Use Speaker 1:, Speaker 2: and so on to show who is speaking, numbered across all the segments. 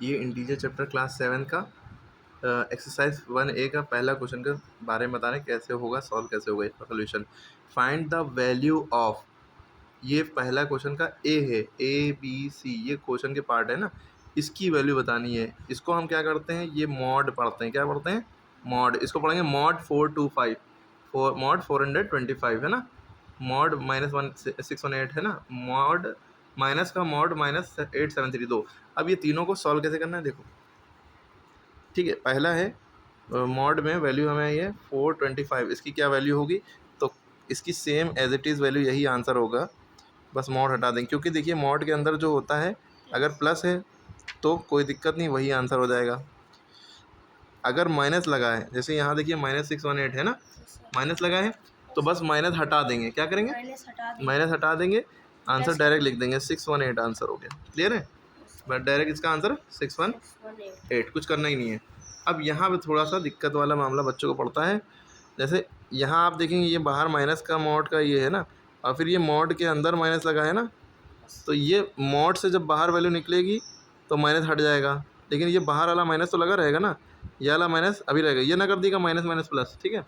Speaker 1: ये integer chapter class 7 का exercise 1A का पहला क्वेश्चन के बारे में बता रहे हैं कैसे होगा, सॉल्व कैसे होगा इसका solution. Find the value of, ये पहला क्वेश्चन का ए है, ABC, ये क्वेश्चन के पार्ट है ना, इसकी वैल्यू बतानी है। इसको हम क्या करते हैं, ये मॉड पढ़ते हैं। क्या पढ़ते हैं? मॉड। इसको पढ़ेंगे मॉड 425, मॉड 425 है ना, मॉड -1618 है ना, मॉड माइनस का मॉड -8732। अब ये तीनों को सॉल्व कैसे करना है देखो। ठीक है, पहला है मॉड में वैल्यू हमें ये 425, इसकी क्या वैल्यू होगी, तो इसकी same as it is value यही आंसर होगा, बस मॉड हटा देंगे। क्योंकि देखिए मॉड के अंदर जो होता है, अगर प्लस है तो कोई दिक्कत नहीं, वही आंसर हो जाएगा। अगर माइनस लगा है, जैसे यहाँ देखिए -618 है ना, माइनस लगा है तो बस माइनस हटा देंगे। क्या करेंगे? माइनस हटा देंगे, आंसर डायरेक्ट लिख देंगे, 618 आंसर हो गया। क्लियर है? बट डायरेक्ट इसका आंसर 618, कुछ करना ही नहीं है। अब यहाँ पे थोड़ा सा दिक्कत वाला मामला बच्चों को पड़ता है। जैसे यहाँ आप देखेंगे ये बाहर माइनस का मॉड का ये है ना, और फिर ये मॉड के अंदर माइनस लगा है ना, तो ये मॉड से जब बाहर वैल्यू निकलेगी तो माइनस हट जाएगा, लेकिन ये बाहर वाला माइनस तो लगा रहेगा ना, ये वाला माइनस अभी रहेगा। ये ना कर देगा माइनस माइनस प्लस, ठीक है,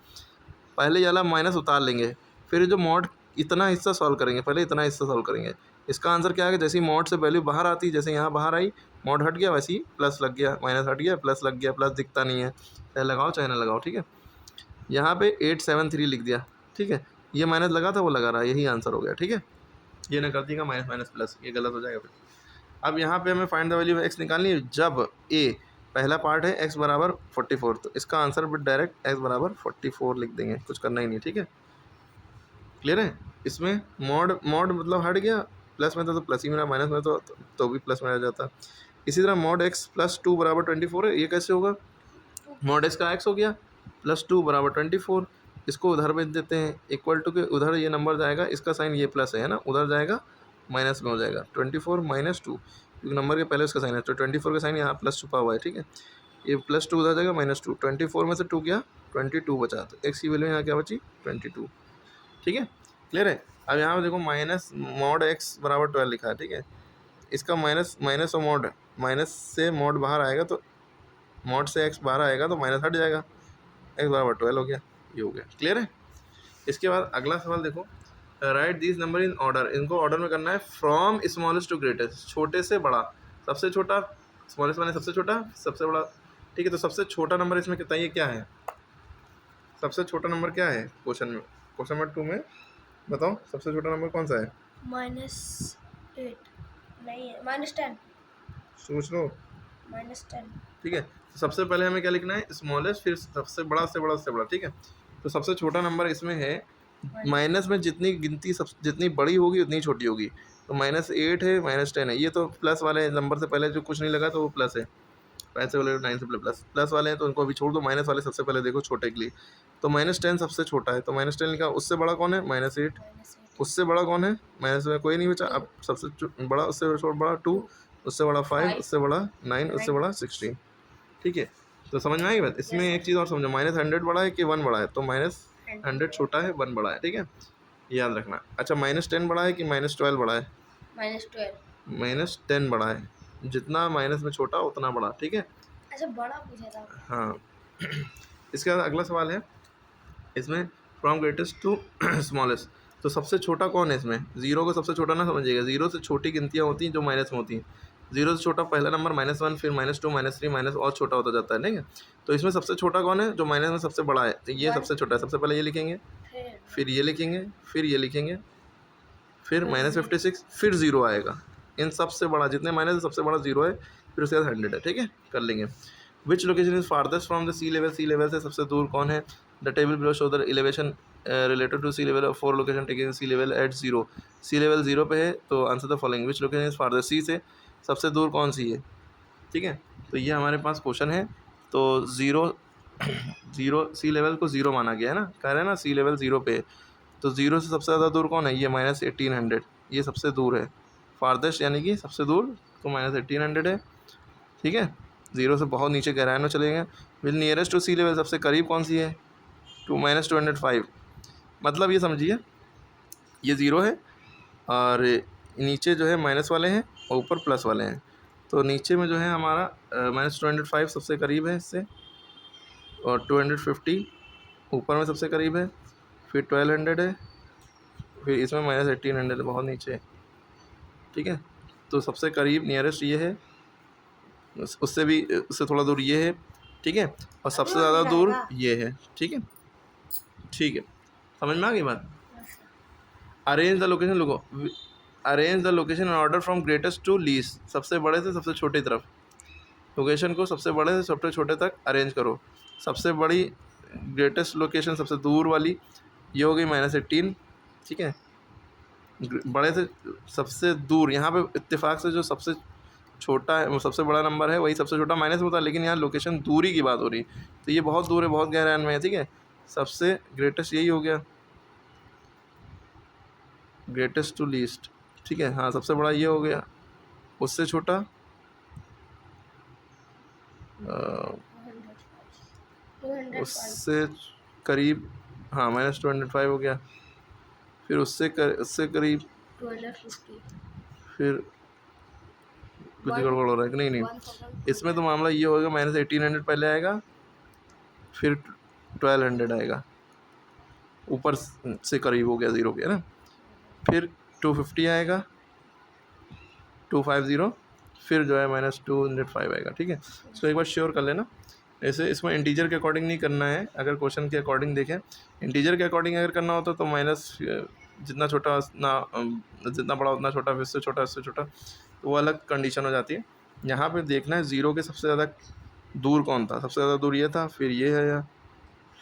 Speaker 1: पहले ये वाला माइनस उतार लेंगे, फिर जो मॉड इतना हिस्सा सॉल्व करेंगे, पहले इतना हिस्सा सॉल्व करेंगे। इसका आंसर क्या है, जैसे ही मॉड से वैल्यू बाहर आती, जैसे यहाँ बाहर आई मॉड हट गया, वैसे ही प्लस लग गया, माइनस हट गया, प्लस लग गया, प्लस दिखता नहीं है, चाहे लगाओ चाहे ना लगाओ। ठीक है, यहाँ पे 873 लिख दिया, ठीक है, ये माइनस लगा था वो लगा रहा, यही आंसर हो गया। ठीक है, ये ना कर देगा माइनस माइनस प्लस, ये गलत हो जाएगा फिर। अब यहाँ पे हमें find the value of x निकालनी है। जब ए पहला पार्ट है x बराबर 44, तो इसका आंसर भी डायरेक्ट x बराबर 44 लिख देंगे, कुछ करना ही नहीं। ठीक है, क्लियर है? इसमें मॉड मॉड मतलब हट गया, प्लस में था तो प्लस ही मेरा, माइनस में तो भी प्लस में आ जाता। इसी तरह मॉड x प्लस 2 बराबर 24 है, ये कैसे होगा, मॉड x का x हो गया प्लस 2 बराबर 24, इसको उधर भेज देते हैं, इक्वल टू के उधर ये नंबर जाएगा, इसका साइन ये प्लस है ना, उधर जाएगा माइनस में हो जाएगा, 24 माइनस 2, क्योंकि नंबर के पहले उसका साइन है, तो 24 का साइन यहाँ प्लस छुपा हुआ है। ठीक है, ये प्लस 2 उधर जाएगा -2, 24 में से 2 गया 22 बचा, तो एक्स की वैल्यू यहाँ क्या बची 22। ठीक है, क्लियर है? अब यहाँ पे देखो माइनस मॉड एक्स बराबर 12 लिखा है। ठीक है, इसका माइनस माइनस और मॉड, माइनस से मॉड बाहर आएगा तो मॉड से एक्स बाहर आएगा तो माइनस हट जाएगा, एक्स बराबर 12 हो गया, ये हो गया। क्लियर है? इसके बाद अगला सवाल देखो, right this number in order, इनको ऑर्डर में करना है फ्रॉम स्मॉलेस्ट टू ग्रेटेस्ट, छोटे से बड़ा, सबसे छोटा, स्मॉलेस्ट माने सबसे छोटा, सबसे बड़ा। ठीक है, तो सबसे छोटा नंबर इसमें कितना, ये क्या है, सबसे छोटा नंबर क्या है क्वेश्चन में, क्वेश्चन नंबर 2 में बताओ सबसे छोटा नंबर कौन सा है?
Speaker 2: -8 नहीं है, -10,
Speaker 1: सोच लो।
Speaker 2: -10।
Speaker 1: ठीक है, तो सबसे पहले हमें क्या लिखना है, स्मॉलेस्ट, फिर सबसे बड़ा से बड़ा से बड़ा। ठीक है, तो सबसे छोटा नंबर इसमें है, माइनस में जितनी गिनती सब जितनी बड़ी होगी उतनी छोटी होगी, तो -8 है, -10 है, ये तो प्लस वाले नंबर से पहले जो कुछ नहीं लगा तो वो प्लस है, पैसे वाले 9 से प्लस प्लस वाले हैं तो उनको अभी छोड़ दो, माइनस वाले सबसे पहले देखो छोटे के लिए, तो -10 सबसे छोटा है, तो -10 लिखा, उससे बड़ा कौन है -8, उससे बड़ा कौन है, माइनस में कोई नहीं बचा, अब सबसे बड़ा, उससे बड़ा 2, उससे बड़ा 5, उससे बड़ा 9, उससे बड़ा 16। ठीक है, तो समझ में आई बात? इसमें एक चीज़ और समझो, -100 बड़ा है कि 1 बड़ा है, तो -100 छोटा है, 1 बड़ा है। ठीक है, याद रखना। अच्छा, -10 बड़ा है कि -12 बड़ा है?
Speaker 2: -12।
Speaker 1: -10 बड़ा है, जितना माइनस में छोटा उतना बड़ा। ठीक है,
Speaker 2: अच्छा, बड़ा पूछा था।
Speaker 1: हाँ। इसके बाद अगला सवाल है, इसमें फ्रॉम ग्रेटेस्ट टू स्मॉलेस्ट, तो सबसे छोटा कौन है इसमें, जीरो को सबसे छोटा ना समझिएगा, जीरो से छोटी गिनतियाँ होती हैं जो माइनस में होती हैं, जीरो से छोटा पहला नंबर -1, फिर -2, -3, माइनस और छोटा होता जाता है। ठीक है, तो इसमें सबसे छोटा कौन है, जो माइनस में सबसे बड़ा है, तो ये सबसे छोटा है, सबसे पहले ये लिखेंगे, फिर ये लिखेंगे, फिर ये लिखेंगे, फिर -56, फिर 0 आएगा, इन सबसे बड़ा जितने माइनस सबसे बड़ा 0 है, फिर उसके बाद 100 है। ठीक है, कर लेंगे। Which location is farthest from the sea level, sea level से सबसे दूर कौन है, the table below show the elevation related to sea level of 4 location taking sea level at 0, sea level 0 पे है, तो answer the following, which location is farthest, sea से सबसे दूर कौन सी है। ठीक है, तो ये हमारे पास क्वेश्चन है, तो 0 सी लेवल को 0 माना गया है ना, कह रहे हैं ना सी लेवल 0 पे है, तो 0 से सबसे ज़्यादा दूर कौन है, ये -1800, ये सबसे दूर है, फारदेस्ट यानी कि सबसे दूर, तो -1800 है। ठीक है, 0 से बहुत नीचे गहराई में चले गए। Will nearest to sea level, सबसे करीब कौन सी है, -205, मतलब ये समझिए ये 0 है और नीचे जो है माइनस वाले हैं और ऊपर प्लस वाले हैं, तो नीचे में जो है हमारा -205 सबसे करीब है इससे, और 250 ऊपर में सबसे करीब है, फिर 1200 है, फिर इसमें -1800 बहुत नीचे है, ठीक है। तो सबसे करीब नियरेस्ट ये है, उससे भी उससे थोड़ा दूर ये है, ठीक है, और सबसे ज़्यादा दूर ये है, ठीक है। ठीक है, समझ में आ गई बात। अरेंज द लोकेशन, लोगो arrange the location in order from greatest to least, सबसे बड़े से सबसे छोटी तरफ लोकेशन को सबसे बड़े से सबसे छोटे तक अरेंज करो। सबसे बड़ी ग्रेटेस्ट लोकेशन सबसे दूर वाली ये हो गई -18, ठीक है। बड़े से सबसे दूर, यहाँ पे इत्तेफाक से जो सबसे छोटा है वो सबसे बड़ा नंबर है, वही सबसे छोटा माइनस होता है, लेकिन यहाँ लोकेशन दूरी की बात हो रही, तो ये बहुत दूर है, बहुत गहराई में है, ठीक है। सबसे ग्रेटेस्ट यही हो गया, ग्रेटेस्ट टू लीस्ट, ठीक है। हाँ, सबसे बड़ा ये हो गया, उससे छोटा
Speaker 2: 205
Speaker 1: उससे करीब, हाँ -205 हो गया, फिर उससे करीब,
Speaker 2: 250
Speaker 1: फिर कुछ गड़बड़ हो रहा है कि नहीं,
Speaker 2: 1000
Speaker 1: इसमें तो मामला ये होगा, -1800 पहले आएगा, फिर 1200 आएगा, ऊपर से करीब हो गया, ज़ीरो के ना, फिर 250 आएगा, 250, फिर जो है -205 आएगा, ठीक है। इसको एक बार श्योर कर लेना। ऐसे इसमें इंटीजर के अकॉर्डिंग नहीं करना है, अगर क्वेश्चन के अकॉर्डिंग देखें, इंटीजर के अकॉर्डिंग अगर करना होता तो माइनस जितना छोटा उतना जितना बड़ा उतना छोटा, फिर इससे छोटा इससे छोटा, तो वो अलग कंडीशन हो जाती है। यहाँ पे देखना है ज़ीरो के सबसे ज़्यादा दूर कौन था, सबसे ज़्यादा दूर ये था, फिर ये है, या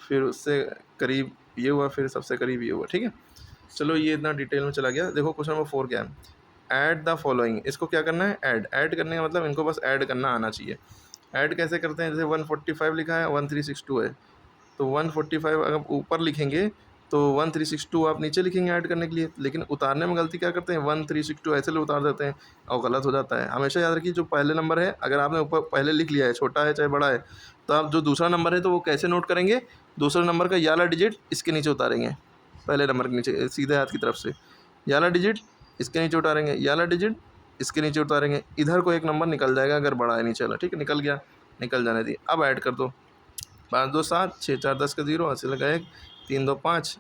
Speaker 1: फिर उससे करीब ये हुआ, फिर सबसे करीब ये हुआ, ठीक है। चलो ये इतना डिटेल में चला गया। देखो क्वेश्चन नंबर 4 क्या है, ऐड द फॉलोइंग, इसको क्या करना है, ऐड करने का मतलब इनको बस ऐड करना आना चाहिए। ऐड कैसे करते हैं, जैसे 145 लिखा है, 1362 है, तो 145 अगर ऊपर लिखेंगे तो 1362 आप नीचे लिखेंगे ऐड करने के लिए, लेकिन उतारने में गलती क्या करते हैं, 1362 ऐसे उतार देते हैं और गलत हो जाता है। हमेशा याद रखिए, जो पहले नंबर है अगर आपने ऊपर पहले लिख लिया है, छोटा है चाहे बड़ा है, तो आप जो दूसरा नंबर है तो वो कैसे नोट करेंगे, दूसरे नंबर का याला डिजिट इसके नीचे उतारेंगे, पहले नंबर के नीचे सीधे हाथ की तरफ से याला डिजिट इसके नीचे उतारेंगे, याला डिजिट इसके नीचे उतारेंगे, इधर को एक नंबर निकल जाएगा अगर बड़ा है नीचे वाला, ठीक है, निकल गया, निकल जाने दी। अब ऐड कर दो, 5 2 7 6 4 10 का 0, ऐसे लगा 1 3 2 5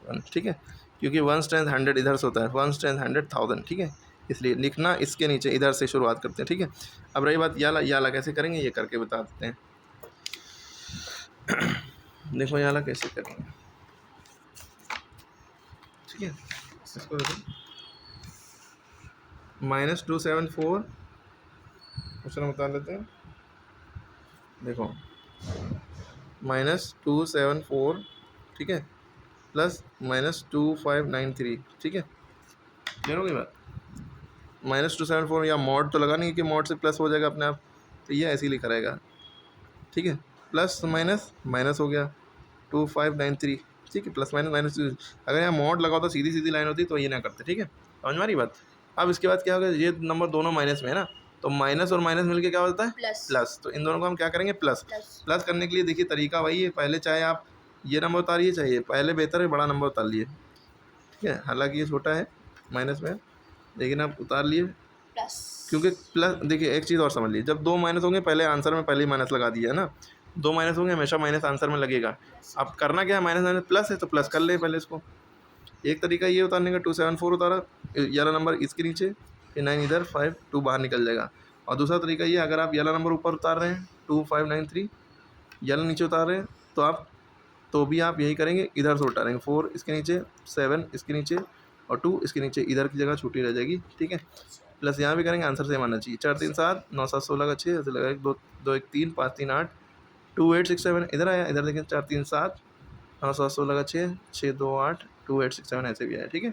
Speaker 1: 1, ठीक है, क्योंकि 1 टाइम्स 100 इधर से होता है, 1 टाइम्स 100 1000, ठीक है, इसलिए लिखना इसके नीचे इधर से शुरुआत करते हैं, ठीक है। अब रही बात याला, याला कैसे करेंगे ये करके बता देते हैं। देखो याला कैसे करेंगे, ठीक है, इसको देखो -274 क्वेश्चन बता देते हैं। देखो -274, ठीक है, प्लस -2593, ठीक है, क्लियर हो गई बात। -274 या मॉड तो लगा नहीं कि मॉड से प्लस हो जाएगा अपने आप, तो ये ऐसे ही लिखा रहेगा, ठीक है, प्लस माइनस माइनस हो गया 2593, ठीक है, प्लस माइनस माइनस, अगर यहाँ मॉड लगा होता सीधी सीधी लाइन होती तो ये ना करते, ठीक है, समझ में आ रही बात। अब इसके बाद क्या होगा, ये नंबर दोनों माइनस में है ना, तो माइनस और माइनस मिलके क्या होता है प्लस, तो इन दोनों को हम क्या करेंगे प्लस। प्लस करने के लिए देखिए तरीका वही है, पहले चाहे आप ये नंबर उतारिए, चाहिए पहले बेहतर है बड़ा नंबर उतार लिए, ठीक है, हालांकि ये छोटा है माइनस में, लेकिन आप उतार लिए क्योंकि प्लस। देखिए एक चीज़ और समझ लीजिए, जब 2 माइनस होंगे पहले आंसर में पहले ही माइनस लगा दिया है ना, 2 माइनस होंगे हमेशा माइनस आंसर में लगेगा। अब करना क्या है, माइनस माइनस प्लस है तो प्लस कर ले पहले इसको। एक तरीका ये उतारने का, 274 उतारा, येलो नंबर इसके नीचे, फिर 9 इधर, 5 2 बाहर निकल जाएगा। और दूसरा तरीका ये, अगर आप येलो नंबर ऊपर उतार रहे हैं 2593, येलो नीचे उतार रहे हैं तो भी आप यही करेंगे, इधर से उतारेंगे 4 इसके नीचे, 7 इसके नीचे और 2 इसके नीचे, इधर की जगह छूटी रह जाएगी, ठीक है। प्लस यहाँ भी करेंगे, आंसर सेम आना चाहिए, 4 3 7 9 7 16 का 6, ऐसे लगा 1 2 2 1 3 5 3 8 2 8 6 7, इधर आया, इधर देखें 4 3 7 9 7 16 का 6 6 2 8 2 8 6 7 ऐसे भी आया, ठीक है।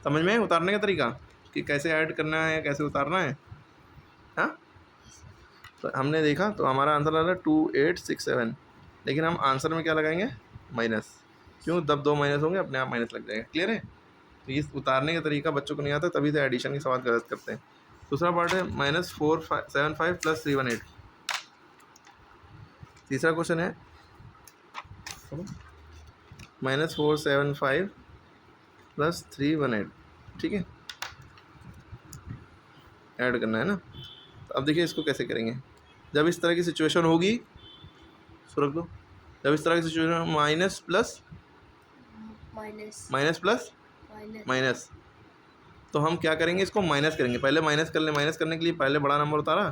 Speaker 1: समझ में उतारने का तरीका कि कैसे ऐड करना है कैसे उतारना है, हाँ। तो हमने देखा तो हमारा आंसर आ रहा है 2867, लेकिन हम आंसर में क्या लगाएंगे माइनस, क्यों, जब 2 माइनस होंगे अपने आप माइनस लग जाएगा, क्लियर है। तो ये उतारने का तरीका बच्चों को नहीं आता, तभी से एडिशन की सवाल गलत करते हैं। दूसरा पार्ट है -475 + 318। तीसरा क्वेश्चन है -475 + 318, ठीक है, ऐड करना है ना। तो अब देखिए इसको कैसे करेंगे। जब इस तरह की सिचुएशन होगी, इसको रख दो, जब इस तरह की situation minus plus
Speaker 2: minus
Speaker 1: minus plus
Speaker 2: minus
Speaker 1: minus, तो हम क्या करेंगे, इसको माइनस करेंगे। पहले माइनस कर ले, माइनस करने के लिए पहले बड़ा नंबर उतारा,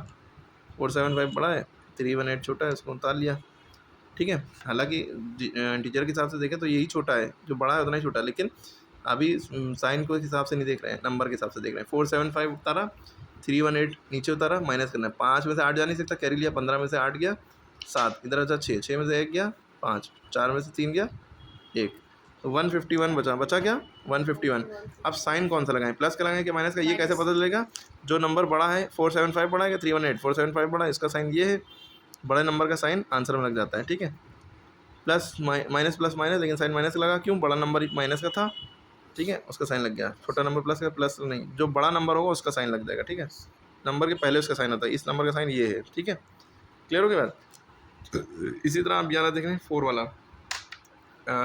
Speaker 1: 475 बड़ा है, 318 छोटा है, उसको उतार लिया। ठीक है, हालांकि टीचर के हिसाब से देखें तो यही छोटा है, जो बड़ा है उतना ही छोटा है, लेकिन अभी साइन को हिसाब से नहीं देख रहे हैं, नंबर के हिसाब से देख रहे हैं। 475 उतारा, 318 नीचे उतारा, माइनस करना है। 5 में से 8 जा नहीं सकता, कैरी लिया, 15 में से 8 गया 7, इधर अच्छा 6, 6 में से 1 गया 5, 4 में से 3 गया 1, तो 151 बचा क्या 151। अब साइन कौन सा लगाएं, प्लस का लगाएं कि माइनस का, ये कैसे पता चलेगा। जो नंबर बड़ा है 475 बड़ा है कि 318, 475 बड़ा है, इसका साइन ये है, बड़े नंबर का साइन आंसर में लग जाता है। ठीक है, प्लस माइनस प्लस माइनस, लेकिन साइन माइनस लगा, क्यों, बड़ा नंबर माइनस का था। ठीक है, उसका साइन लग गया। छोटा नंबर प्लस का, प्लस नहीं, जो बड़ा नंबर होगा उसका साइन लग जाएगा। ठीक है, नंबर के पहले उसका साइन आता है, इस नंबर का साइन ये है। ठीक है, क्लियर हो गया बात। इसी तरह आप यहाँ देख रहे हैं 4 वाला,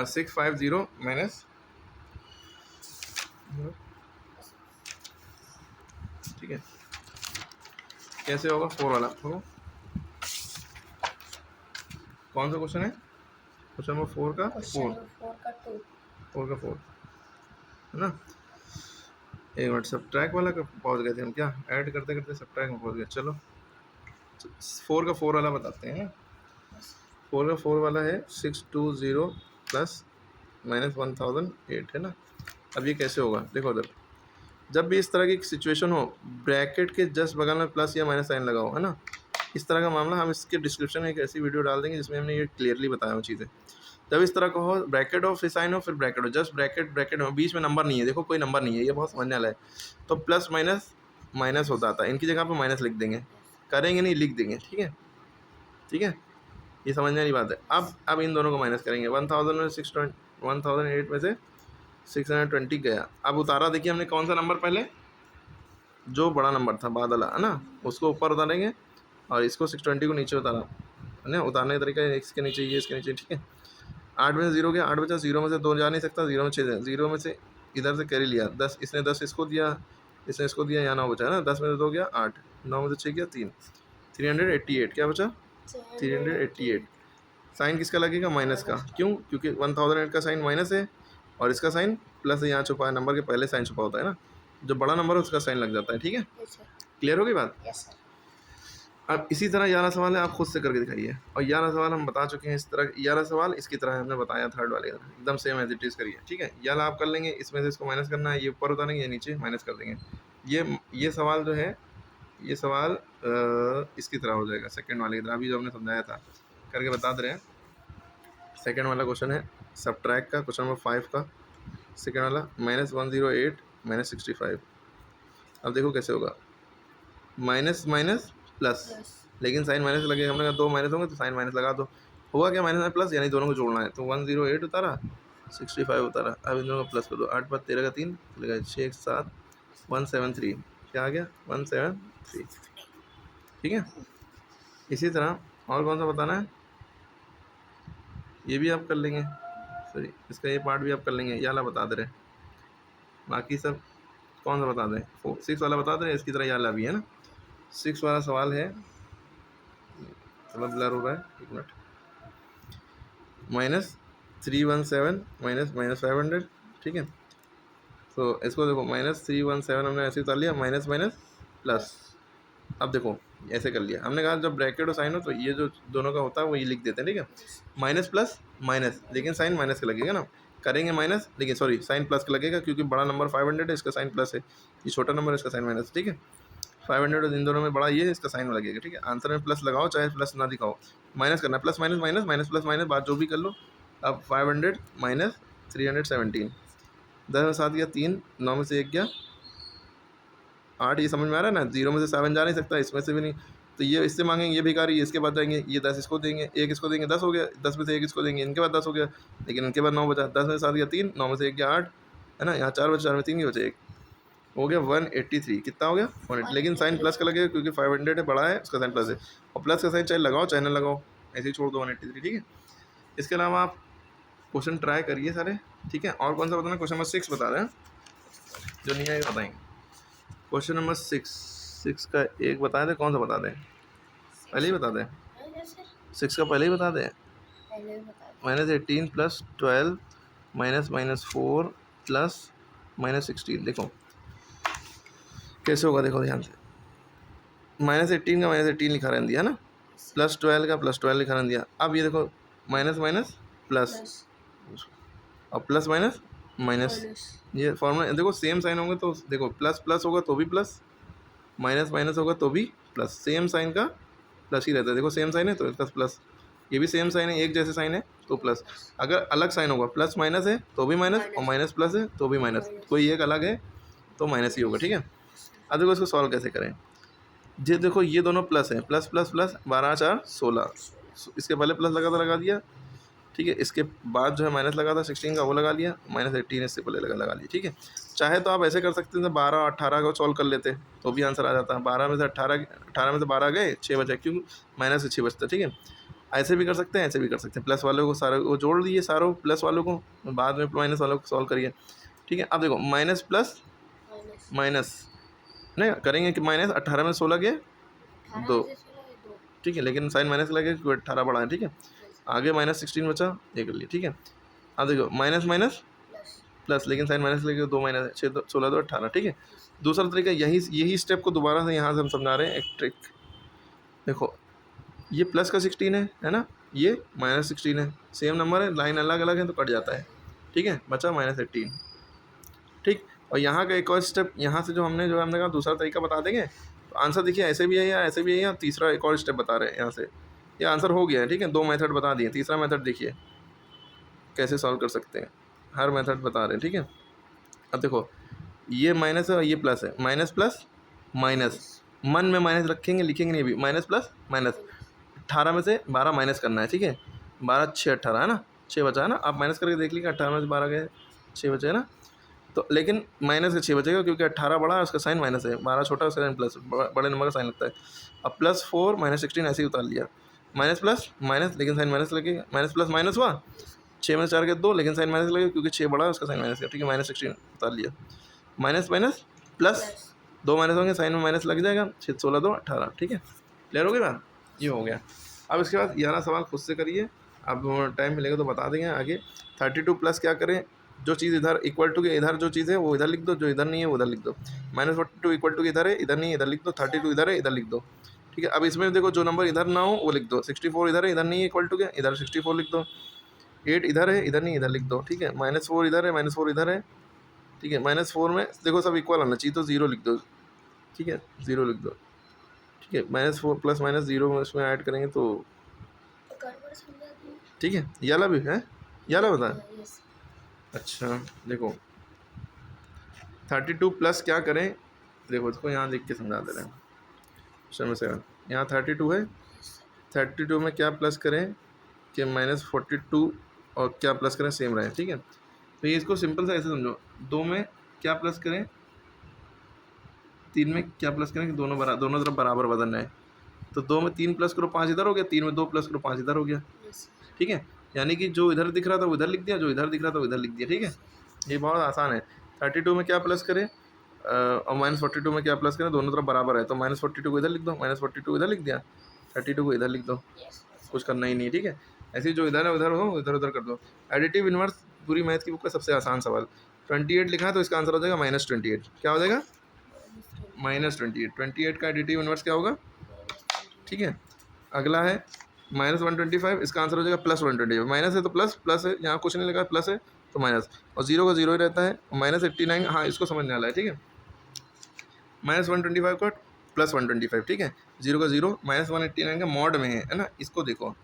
Speaker 1: 650 माइनस, ठीक है, कैसे होगा 4 वाला, तो कौन सा क्वेश्चन है, क्वेश्चन नंबर 4 का 4, 4 का 4 है ना। एक मिनट, सब ट्रैक वाला का पहुँच गए थे हम, क्या ऐड करते करते सब ट्रैक में पहुँच गए। चलो 4 का 4 वाला बताते हैं। 4 का 4 वाला है 620 प्लस माइनस 1008 है ना। अब ये कैसे होगा, देखो उधर, जब भी इस तरह की सिचुएशन हो, ब्रैकेट के जस्ट बगल में प्लस या माइनस साइन लगाओ, है ना। इस तरह का मामला हम इसके डिस्क्रिप्शन में एक ऐसी वीडियो डाल देंगे जिसमें हमने ये क्लियरली बताया वो चीज़ें। जब इस तरह का हो, ब्रैकेट हो फिर साइन हो फिर ब्रैकेट हो, जस्ट ब्रैकेट ब्रैकेट हो, बीच में नंबर नहीं है, देखो कोई नंबर नहीं है, ये बहुत समझने वाला है। तो प्लस माइनस माइनस होता था, इनकी जगह पर माइनस लिख देंगे, करेंगे नहीं लिख देंगे। ठीक है, ठीक है, ये समझने वाली बात है। अब इन दोनों को माइनस करेंगे। 1000 में 1008 में से 620 गया। अब उतारा, देखिए हमने कौन सा नंबर, पहले जो बड़ा नंबर था बादल है ना, उसको ऊपर उतारेंगे और इसको 620 को नीचे उतारा है ना। उतारने का तरीका इसके नीचे, ये इसके नीचे। ठीक है, 8 में से 0 गया, 8 बचा, 0 में से 2 जा नहीं सकता, 0 में 6, 0 में से इधर से कैरी लिया 10, इसने 10 इसको दिया, इसने इसको दिया, यहाँ 9 बचा है ना। 10 में से 2 गया 8, 9 में से 6 गया 3, 388 क्या बचा 388। साइन किसका लगेगा, माइनस का, क्यों, क्योंकि 1008 का साइन माइनस है और इसका साइन प्लस है, यहाँ छुपा है, नंबर के पहले साइन छुपा होता है ना, जो बड़ा नंबर है उसका साइन लग जाता है। ठीक है, क्लियर हो गई बात। अब इसी तरह 11 सवाल है, आप खुद से करके दिखाइए। और 11 सवाल हम बता चुके हैं, इस तरह 11 सवाल इसकी तरह हमने बताया थर्ड वाले एकदम सेम एज इट इज़ करिए। ठीक है, 11 आप कर लेंगे, इसमें से इसको माइनस करना है, ये ऊपर उतारेंगे, ये नीचे माइनस कर देंगे। ये सवाल जो है, ये सवाल इसकी तरह हो जाएगा, सेकंड वाले की तरह, अभी जो हमने समझाया था करके बता दे रहे हैं। सेकंड वाला क्वेश्चन है सब्ट्रैक्ट का, क्वेश्चन नंबर 5 का सेकंड वाला, -108 -65। अब देखो कैसे होगा, माइनस माइनस प्लस, लेकिन साइन माइनस लगेगा, हमने कहा 2 माइनस होंगे तो साइन माइनस लगा दो, होगा क्या माइनस में प्लस, यानी दोनों को जोड़ना है। तो 108 उतारा, 65 उतारा, अब इन दोनों को प्लस कर दो, 8 + 13 का 3 लगेगा 6 7 173, क्या आ गया 173। ठीक है, इसी तरह और कौन सा बताना है, ये भी आप कर लेंगे, सॉरी इसका ये पार्ट भी आप कर लेंगे, ये वाला बता दे रहे, बाकी सब कौन सा बता दें, 6 वाला बता दे रहे, इसकी तरह ये वाला भी है ना। 6 वाला सवाल है, थोड़ा ब्लर हो रहा है, एक मिनट, -317 माइनस 500। ठीक है, तो इसको देखो, -317 हमने ऐसे उतार लिया, माइनस माइनस प्लस। अब देखो ऐसे कर लिया, हमने कहा जब ब्रैकेट और साइन हो तो ये जो दोनों का होता है वो ये लिख देते हैं। ठीक है, माइनस प्लस माइनस, लेकिन साइन माइनस का लगेगा ना, करेंगे माइनस, लेकिन सॉरी साइन प्लस का लगेगा, क्योंकि बड़ा नंबर 500 है, इसका साइन प्लस है, ये छोटा नंबर है, इसका साइन माइनस। ठीक है, 500 इन दोनों में बड़ा ये है, इसका साइन लगेगा। ठीक है, आंसर में प्लस लगाओ चाहे प्लस ना दिखाओ, माइनस करना, plus minus minus minus plus minus, बात जो भी कर लो। अब 500 माइनस 317, 10 में 7 गया 3, 9 में से 1 गया 8, ये समझ में आ रहा है ना। 0 में से 7 जा नहीं सकता, इसमें से भी नहीं, तो ये इससे मांगेंगे, ये भिखारी, इसके बाद जाएंगे, ये 10 इसको देंगे, 1 इसको देंगे, 10 हो गया, 10 में से 1 इसको देंगे, इनके बाद 10 हो गया, लेकिन इनके बाद 9 बचा, 10 में से 7 गया 3, 9 में से 1 गया 8, है ना, यहाँ 4 बचे, 4 में 3 बचे 1, हो गया 183। कितना हो गया 180, लेकिन साइन प्लस का लगेगा क्योंकि 500 है, बड़ा है, उसका साइन प्लस है, और प्लस का साइन चाहे लगाओ चाहे ना लगाओ, ऐसे ही छोड़ दो 183। ठीक है, इसके अलावा आप क्वेश्चन ट्राई करिए सारे। ठीक है, और कौन सा बताना, क्वेश्चन नंबर 6 बता रहे हैं, जो नहीं आएगा बताएंगे। क्वेश्चन नंबर 6, 6 का एक बता दें, कौन सा बता दें? पहले ही बता दें, 6 का पहले ही बता दें।
Speaker 2: पहले बता दो।
Speaker 1: -18 + 12 -4 प्लस -16। देखो कैसे होगा, देखो ध्यान से। -18 का -18 लिखा रहने दिया ना, +12 का +12 लिखा रहने दिया। अब ये देखो माइनस माइनस प्लस
Speaker 2: प्लस
Speaker 1: और प्लस माइनस माइनस,
Speaker 2: माइनस
Speaker 1: ये फॉर्मूला देखो सेम साइन होंगे तो देखो प्लस प्लस होगा तो भी प्लस, माइनस माइनस होगा तो भी प्लस, सेम साइन का प्लस ही रहता है। देखो सेम साइन है तो इसका प्लस, ये भी सेम साइन है, एक जैसे साइन है तो प्लस। अगर अलग साइन होगा, प्लस माइनस है तो भी माइनस, और माइनस प्लस है तो भी माइनस, कोई एक अलग है तो माइनस ही होगा, ठीक है। अब देखो इसको सॉल्व कैसे करें। ये देखो ये दोनों प्लस है, प्लस प्लस प्लस, 12 4 16, इसके पहले प्लस लगा दिया, ठीक है। इसके बाद जो है माइनस लगा था 16 का, वो लगा लिया, -18 इससे पहले लगा लिया, ठीक है। चाहे तो आप ऐसे कर सकते थे, 12 और 18 को सॉल्व कर लेते तो भी आंसर आ जाता। 12 में से 18 में से 12 गए, 6 बचे, क्यों माइनस से 6 बचता, ठीक है। ऐसे भी कर सकते हैं, ऐसे भी कर सकते हैं। प्लस वालों को सारे वो जोड़ दिए, सारों प्लस वालों को, बाद में माइनस वालों को सॉल्व करिए, ठीक है। अब देखो माइनस प्लस माइनस नहीं करेंगे कि माइनस 18 में 16 गए 2, ठीक है, लेकिन साइन माइनस लगे क्योंकि 18 बड़ा है, ठीक है। आगे -16 बचा, ये कर लिया, ठीक है। अब देखो माइनस माइनस प्लस, लेकिन साइन माइनस लगे 2 माइनस है, 6 16 2 18, ठीक है। दूसरा तरीका यही स्टेप को दोबारा से यहाँ से हम समझा रहे हैं, एक ट्रिक। देखो ये प्लस का 16 है ना, ये -16 है, सेम नंबर है, लाइन अलग अलग है तो कट जाता है, ठीक है। बचा -18, ठीक। और यहाँ का एक और स्टेप, यहाँ से जो हमने कहा दूसरा तरीका बता देंगे तो आंसर देखिए ऐसे भी है या ऐसे भी है, या तीसरा एक और स्टेप बता रहे हैं यहाँ से, ये आंसर हो गया है, ठीक है। 2 मेथड बता दिए, तीसरा मेथड देखिए कैसे सॉल्व कर सकते हैं, हर मेथड बता रहे हैं, ठीक है। अब देखो ये माइनस है और ये प्लस है, माइनस प्लस माइनस, मन में माइनस रखेंगे, लिखेंगे नहीं अभी, माइनस प्लस माइनस। 18 में से 12 माइनस करना है, ठीक है। 12 6 18 है ना, 6 बचा है ना, आप माइनस करके देख लीजिए, 18 में से 12 गए 6 बचे है ना, तो लेकिन माइनस के 6 बचेगा क्योंकि 18 बड़ा है, उसका साइन माइनस है, 12 छोटा है, उसका साइन प्लस, बड़े नंबर का साइन लगता है। अब +4 -16 ऐसे ही उतार लिया, माइनस प्लस माइनस, लेकिन साइन माइनस लगेगा, माइनस प्लस माइनस हुआ, 6 में से 4 के 2, लेकिन साइन माइनस लगेगा क्योंकि 6 बड़ा है, उसका साइन माइनस है, ठीक है। -16 उतार लिया, माइनस माइनस प्लस, 2 माइनस होंगे, साइन में माइनस लग जाएगा, 6 16 2 18, ठीक है। क्लियर हो गई बात, ये हो गया। अब इसके बाद 11 सवाल खुद से करिए, अब टाइम मिलेगा तो बता देंगे आगे। 32 प्लस क्या करें, जो चीज़ इधर इक्वल टू के इधर जो चीज़ है वो इधर लिख दो, जो इधर नहीं है वो उधर लिख दो। -42 इक्वल टू इधर है, इधर नहीं है इधर लिख दो, 32 इधर है इधर लिख दो, ठीक है। अब इसमें देखो जो नंबर इधर ना हो वो लिख दो, 64 इधर है इधर नहीं है इक्वल टू के, इधर 64 लिख दो। 8 इधर है इधर नहीं इधर लिख दो, ठीक है। -4 इधर है -4 इधर है, ठीक है। -4 में देखो सब इक्वल होना चाहिए तो 0 लिख दो, ठीक है, 0 लिख दो, ठीक है। -4 प्लस माइनस 0 में इसमें ऐड करेंगे तो, ठीक है। ये वाला भी है, ये वाला बता। अच्छा देखो 32 प्लस क्या करें, देखो इसको यहाँ लिख के समझा दे रहे हैं। क्वेश्चन नंबर 7, यहाँ 32 है, 32 में क्या प्लस करें कि -42 और क्या प्लस करें सेम रहे, ठीक है। तो ये इसको सिंपल सा ऐसे समझो, 2 में क्या प्लस करें, 3 में क्या प्लस करें कि दोनों तरफ बराबर वजन है, तो 2 में 3 प्लस करो 5 इधर हो गया, 3 में 2 प्लस करो 5 इधर हो गया, ठीक है। यानी कि जो इधर दिख रहा था वो इधर लिख दिया, जो इधर दिख रहा था वो इधर लिख दिया, ठीक है। ये बहुत आसान है। 32 में क्या प्लस करें और -42 में क्या प्लस करें, दोनों तरफ बराबर है तो -42 को इधर लिख दो, -42 को इधर लिख दिया, 32 को इधर लिख दो, कुछ करना ही नहीं, ठीक है। ऐसे ही जो इधर है उधर हो, इधर उधर कर दो। एडिटिव इनवर्स पूरी मैथ की बुक का सबसे आसान सवाल। 28 लिखा है तो इसका आंसर हो जाएगा -28, क्या हो जाएगा -28। 28 का एडिटिव इनवर्स क्या होगा, ठीक है। अगला है -125, इसका आंसर हो जाएगा +125, माइनस है तो प्लस, प्लस है यहाँ कुछ नहीं लगा, प्लस है तो माइनस, और 0 का 0 ही रहता है। -89, हाँ इसको समझने वाला है, ठीक है। -125 का +125, ठीक है, 0 का 0, -189 का मॉड में है ना, इसको देखो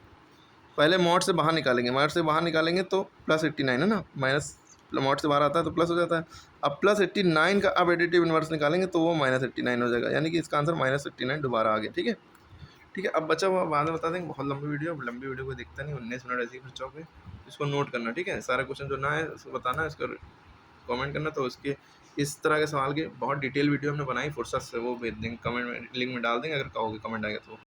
Speaker 1: पहले मॉड से बाहर निकालेंगे, मॉड से बाहर निकालेंगे तो +89 है ना, माइनस मॉड से बाहर आता है तो प्लस हो जाता है। अब +89 का अब एडिटिव इनवर्स निकालेंगे तो वो -89 हो जाएगा, यानी कि इसका आंसर -89 दोबारा आ गया, ठीक है। ठीक है, अब बचा हुआ बाद में बता देंगे, बहुत लंबी वीडियो को देखता नहीं, 19 मिनट ऐसे ही खर्चा हो गए, इसको नोट करना, ठीक है। सारे क्वेश्चन जो ना है उसको बताना, इसका कमेंट करना, तो उसके इस तरह के सवाल के बहुत डिटेल वीडियो हमने बनाई फुर्सत से, वो भेज देंगे कमेंट में, लिंक में डाल देंगे अगर कहोगे, कमेंट आएगा तो।